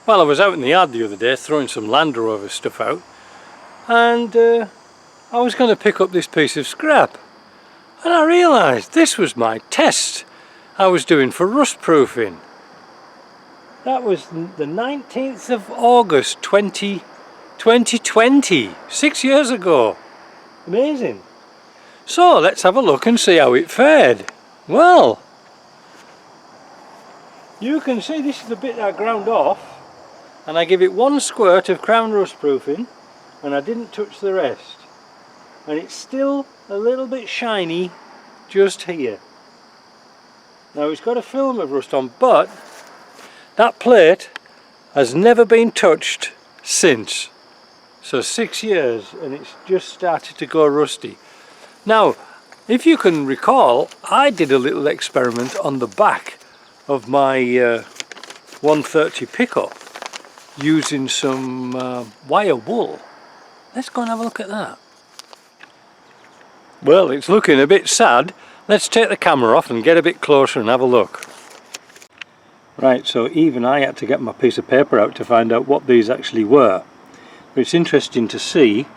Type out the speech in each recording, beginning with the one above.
Well, I was out in the yard the other day throwing some Land Rover stuff out, and I was going to pick up this piece of scrap, and I realised this was my test I was doing for rust proofing. That was the 19th of August 2020, 6 years ago. Amazing. So let's have a look and see how it fared. Well, you can see this is the bit I ground off, and I give it one squirt of Crown Rust Proofing, and I didn't touch the rest. And it's still a little bit shiny just here. Now it's got a film of rust on, but that plate has never been touched since. So 6 years, and it's just started to go rusty. Now, if you can recall, I did a little experiment on the back of my 130 pickup using some wire wool. Let's go and have a look at that. Well, it's looking a bit sad. Let's take the camera off and get a bit closer and have a look. Right, so even I had to get my piece of paper out to find out what these actually were. But it's interesting to see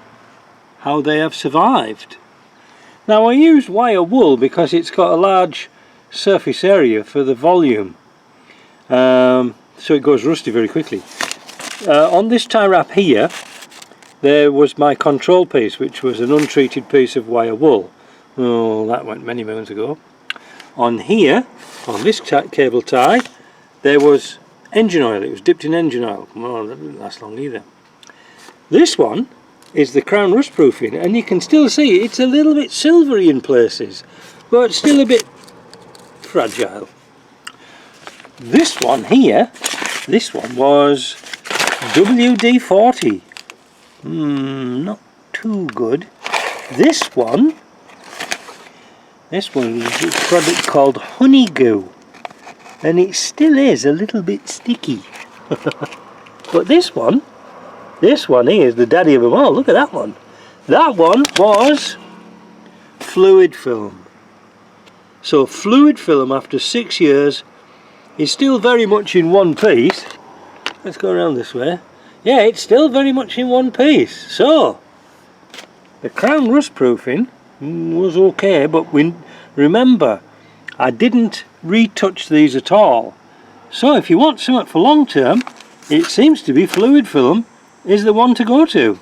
how they have survived. Now, I used wire wool because it's got a large surface area for the volume, so it goes rusty very quickly. On this tie wrap here there was my control piece, which was an untreated piece of wire wool. Oh, that went many moons ago. On here, on this cable tie, there was engine oil. It was dipped in engine oil. Well, that didn't last long either. This one is the Crown Rust Proofing, and you can still see it's a little bit silvery in places, but still a bit fragile. This one here, this one was WD-40. Not too good. This one is a product called Honey Goo, and it still is a little bit sticky. But this one is the daddy of them all. Look at that one. That one was fluid film. So fluid film after 6 years is still very much in one piece. Let's go around this way. Yeah, it's still very much in one piece. So the Crown Rust Proofing was okay, but remember, I didn't retouch these at all. So if you want something for long term, it seems to be fluid film is the one to go to.